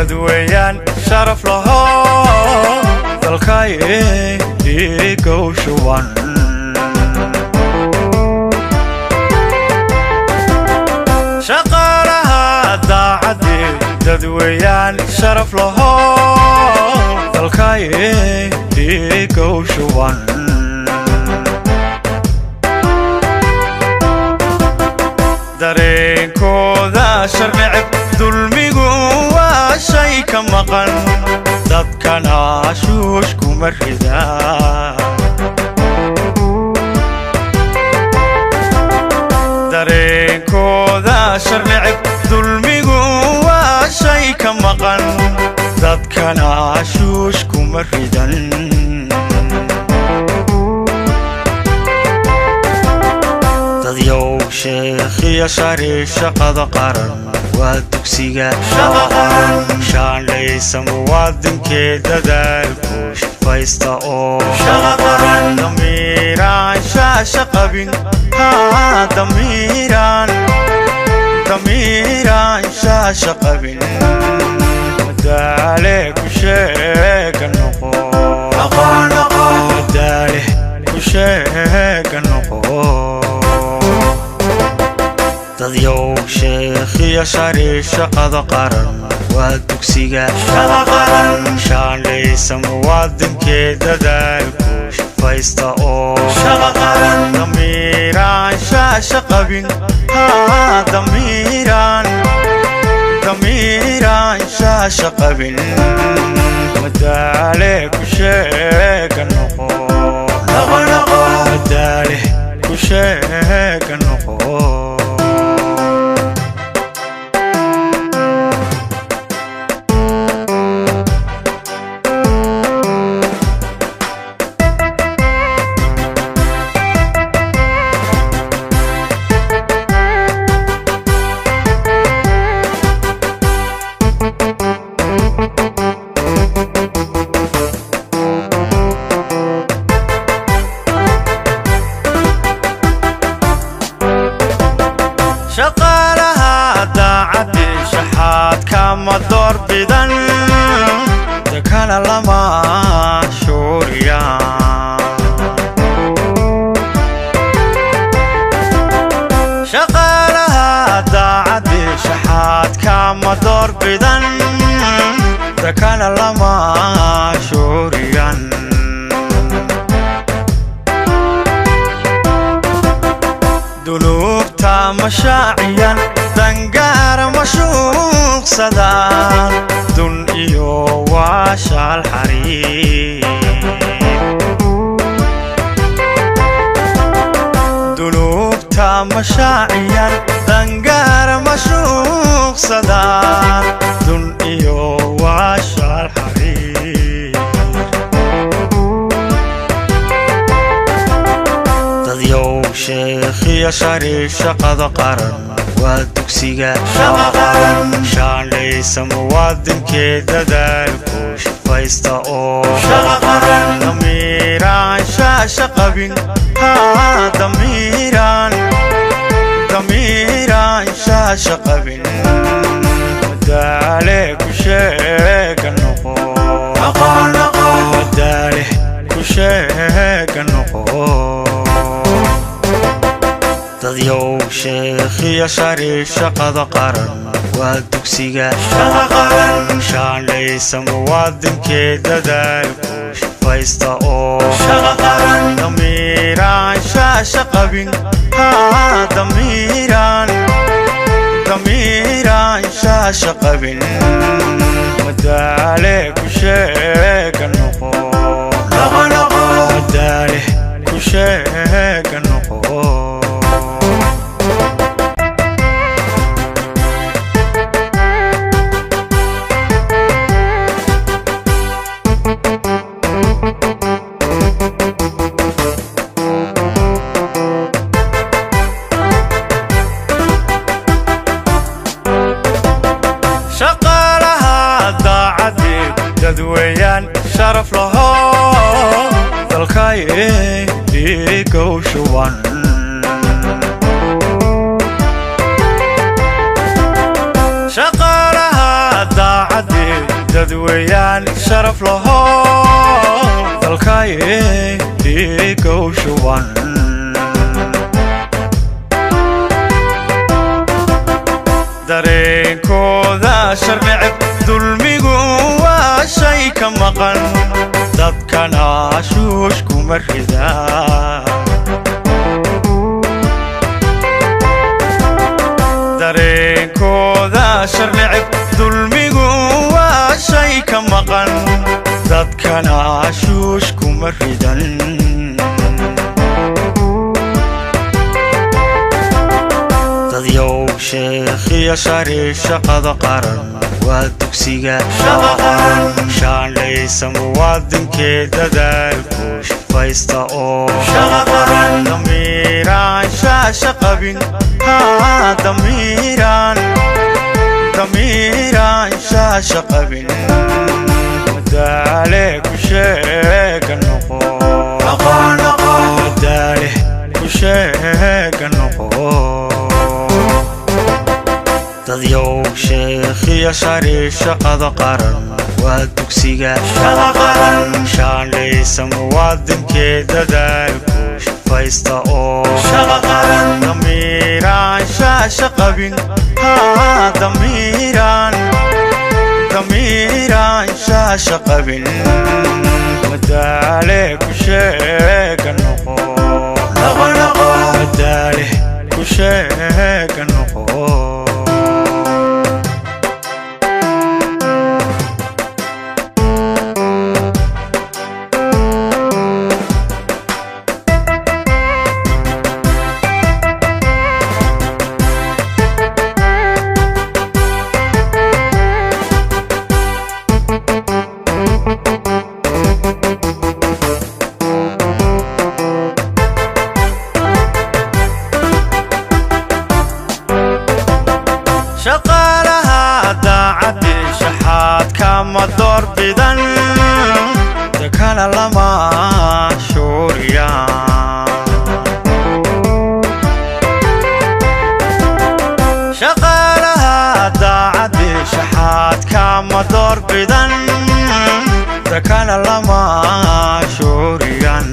dadweyaan sharaf laho dalkay dhiigow shuban shaqaalaha daacaddi dadweyaan sharaf laho dalkay dhiigow shuban dareenkooda sharcib dulmigu waa shay ka maqan dadkana shuush kuma ridaa dareenkooda sharcib dulmigu waa shay ka maqan dadkana shuush kuma ridan شيخ يا شريف شقد قرن ودكسيga شان ليس موادن كده دالكوش فايستا او شقرن ضميران شاشة قبين ها ضميران شاشة قبين مدالك وشيك النقو مدالك وشيك النقو dadyow sheekhiya shariif shaqada qaran waa dugsiga shaanlaysa muwaadinkee dadaalku shafaysta oo damiiraan shaasha qabin damiiraan shaasha qabin madaale ku sheega noqo madaale ku sheega noqo shaqaalaha daacaddi shaxaad kama doorbidan dakana lama shuuriyaan shaqaalaha daacaddi shaxaad kama doorbidan dakana lama shuuriyaan دلوبتا مشاعيا دنقار مشوق صدان دن إيو واشا الحريم دلوبتا مشاعيا دنقار مشوق صدان دن إيو واشا الحريم dadyow sheekhiya shariif shaqada qaran waa dugsiga shaanlaysa muwaadinkee dadaalku shafaysta oo damiiraan shaasha qabin damiiraan shaasha qabin madaale ku sheega noqo madaale ku sheega noqo dadyow sheekhiya shariif shaqada qaran waa dugsiga shaanlaysa muwaadinkee dadaalku shafaysta oo damiiraan shaasha qabin damiiraan shaasha qabin madaale ku sheega noqo madaale ku sheega noqo shaqaalaha daacaddi dadweyaan sharaf laho dalkay dhiigow shuban shaqaalaha daacaddi dadweyaan sharaf laho dalkay dhiigow shuban dareenkooda sharneceb dulmigu waa shay ka maqan dadkana shuush kuma ridaa dareenkooda sharneceb dulmigu waa shay ka maqan dadkana shuush kuma ridan dadyow sheekhiya shari shaqada qaran waa dugsiga shaandhaysa muwaadinkee dadaalku shafaysta oo damiiraan shaasha qabin damiiraan shaasha qabin madaale ku sheega noqo madaale ku sheega noqo dadyow sheekhiya shari shaqada qaran waa dugsiga shaandhaysa muwaadinkee dadaalku shafaysta oo damiiraan shaasha qabin damiiraan shaasha qabin madaale ku sheega noqo madaale ku sheega noqo shaqaalaha daacaddi shaxaadka ma doorbidan dakana lama shuuriyaan shaqaalaha daacaddi shaxaadka ma doorbidan dakana lama shuuriyan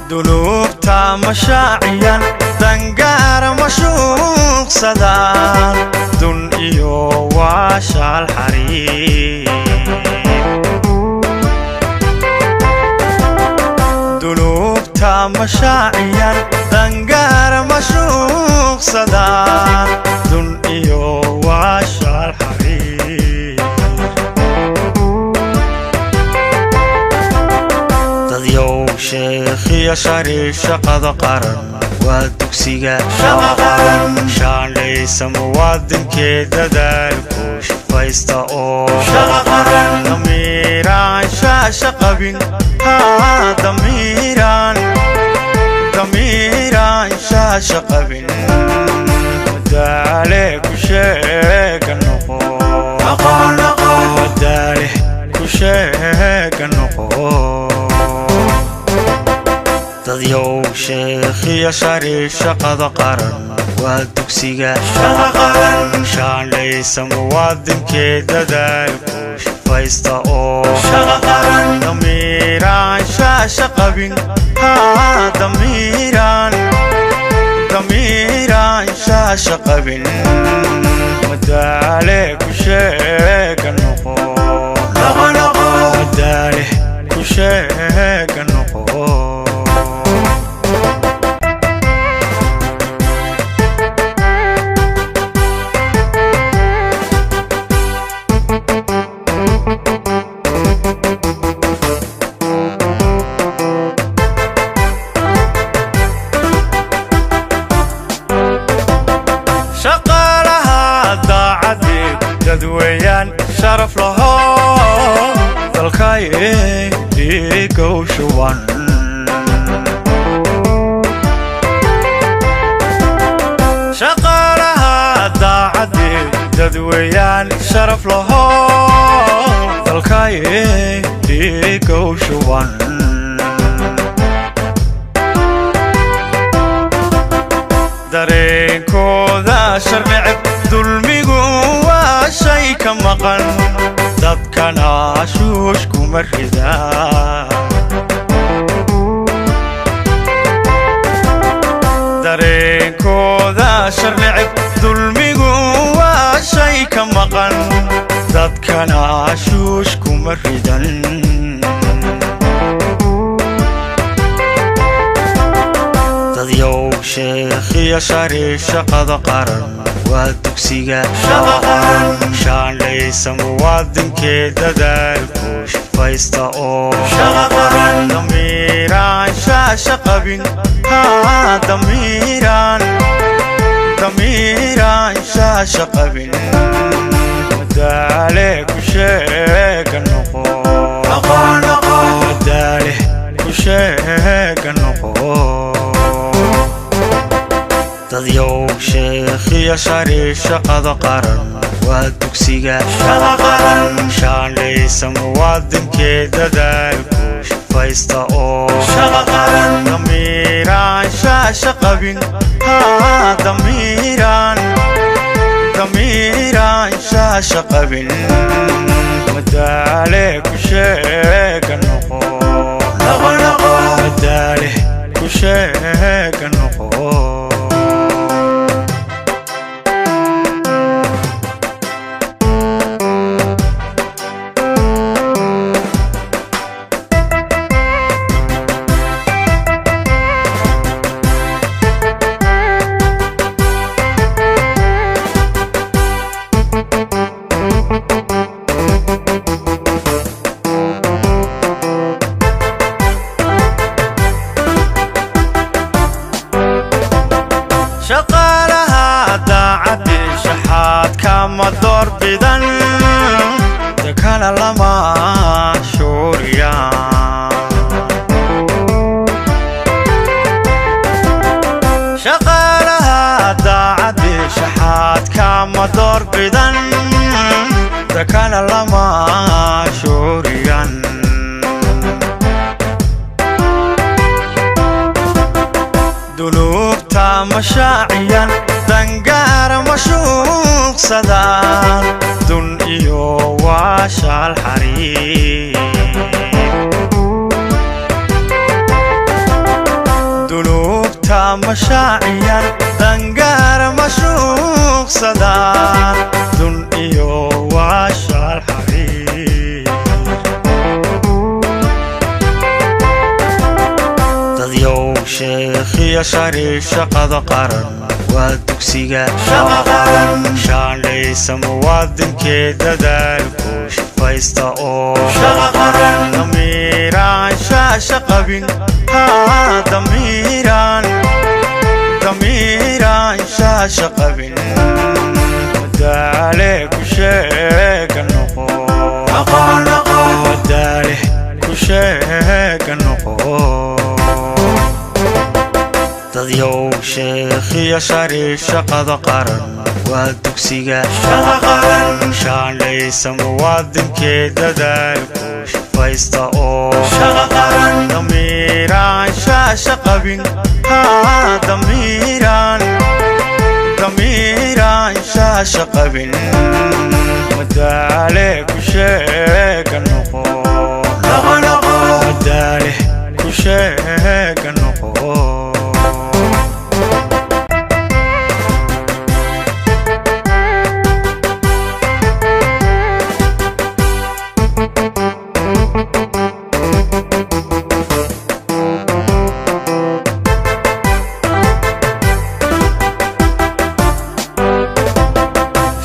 dunuubta mashaaciyan dangaara mashuuqsadaan dun iyo waashaal xariir dunuubta mashaaciyan dangaara mashuuqsadaan dun iyo waashaal xariir dadyow sheekhiya shari shaqada qaran waa dugsiga shaandhaysa muwaadinkee dadaalku shafaysta oo damiiraan shaasha qabin damiiraan shaasha qabin madaale ku sheega noqo madaale ku sheega noqo dadyow sheekhiya shari shaqada qaran waa dugsiga shaandhaysa muwaadinkee dadaalku shafaysta oo damiiraan shaasha qabin damiiraan shaasha qabin madaale ku sheega noqo madaale ku sheega noqo shaqaalaha daacaddi dadweyaan sharaf laho dalkay dhiigow shuban shaqaalaha daacaddi dadweyaan sharaf laho dalkay dhiigow shuban dareenkooda sharneceb ka maqan dadkana shuush kuma ridaan dareenkooda shar neceb dulmigu waa shay ka maqan dadkana shuush kuma ridan dadyow sheekhiya shari shaqada qaran waa dugsiga shaqa qaran shaandhaysa muwaadinkee dadaalku shafaysta oo shaqa qaran damiiraan shaasha qabin damiiraan shaasha qabin madaale ku sheega noqo madaale ku sheega noqo dadyow sheekhiya shari shaqada qaran waa dugsiga shaqa qaran shaandhaysa muwaadinkee dadaalku shafaysta oo shaqa qaran damiiraan shaasha qabin damiiraan shaasha qabin madaale ku sheega noqo madaale ku sheega noqo shaqaalaha daacadii shaxaad kama doorbidan dakana lama shuuriyaan shaqaalaha daacadii shaxaad kama doorbidan dakana lama shuuriyan dunuubta mashaaciyan dangaara mashuuqsadaan dun iyo waashaal xariir dunuubta mashaaciyan dangaara mashuuqsadaan dun iyo waashaal xariir dadyow sheekhiya shari shaqada qaran waa dugsiga shaqa qaran shaandhaysa muwaadinkee dadaalku shafaysta oo shaqa qaran damiiraan shaasha qabin damiiraan shaasha qabin madaale ku sheega noqo madaale ku sheega noqo dadyow sheekhiya shari shaqada qaran waa dugsiga shaqa qaran shaandhaysa muwaadinkee dadaalku shafaysta oo shaqa qaran damiiraan shaasha qabin damiiraan shaasha qabin madaale ku sheega noqo madaale ku sheega noqo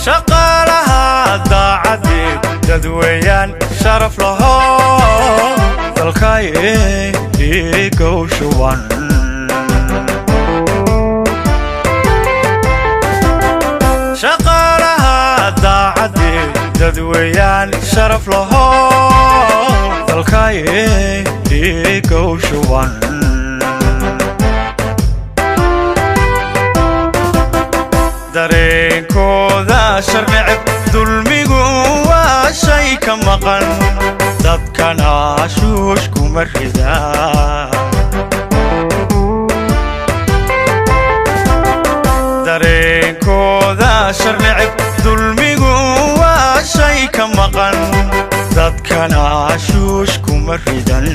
shaqaalaha daacadii dadweeyaan sharaf laho dalkay dhiigow shuban shaqaalaha daacadii dadweeyaan sharaf laho dalkay dhiigow shuban dareenkooda shar neceb dulmigu waa shay ka maqan dadkana shuush kuma ridaan dareenkooda shar neceb dulmigu waa maqan dadkana shuush kuma ridan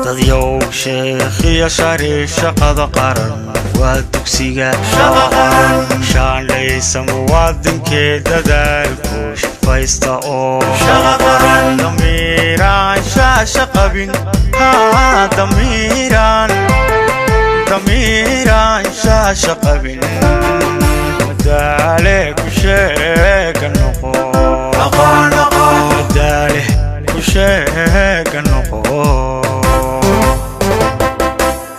dadyow sheekhiya shari shaqada qaran waa dugsiga shaqa qaran shaandhaysa muwaadinkee dadaalku shafaysta oo shaqa qaran damiiraan shaasha qabin damiiraan shaasha qabin madaale ku sheega noqo madaale ku sheega noqo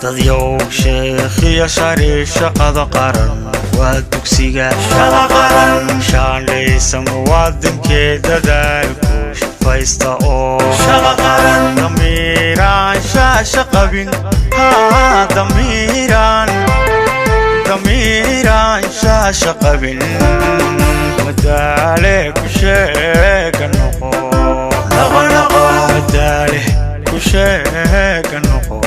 dadyow sheekhiya shari shaqada qaran waa dugsiga shaqa qaran shaandhaysa muwaadinkee dadaalku shafaysta oo shaqa qaran damiiraan shaasha qabin damiiraan shaasha qabin madaale ku sheega noqo madaale ku sheega noqo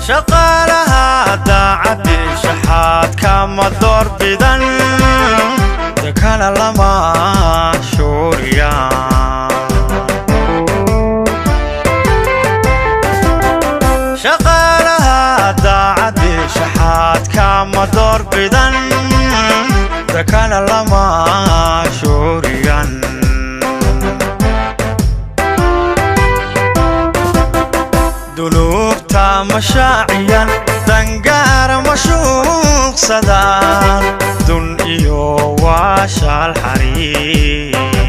shaqaalaha daacaddi shaxaad kama doorbidan dakana lama shuuriyaan shaqaalaha daacaddi shaxaad kama doorbidan dakana lama shuuriyan dunuubta mashaaciyan dangaara mashuuqsadaan dun iyo waashaal xariir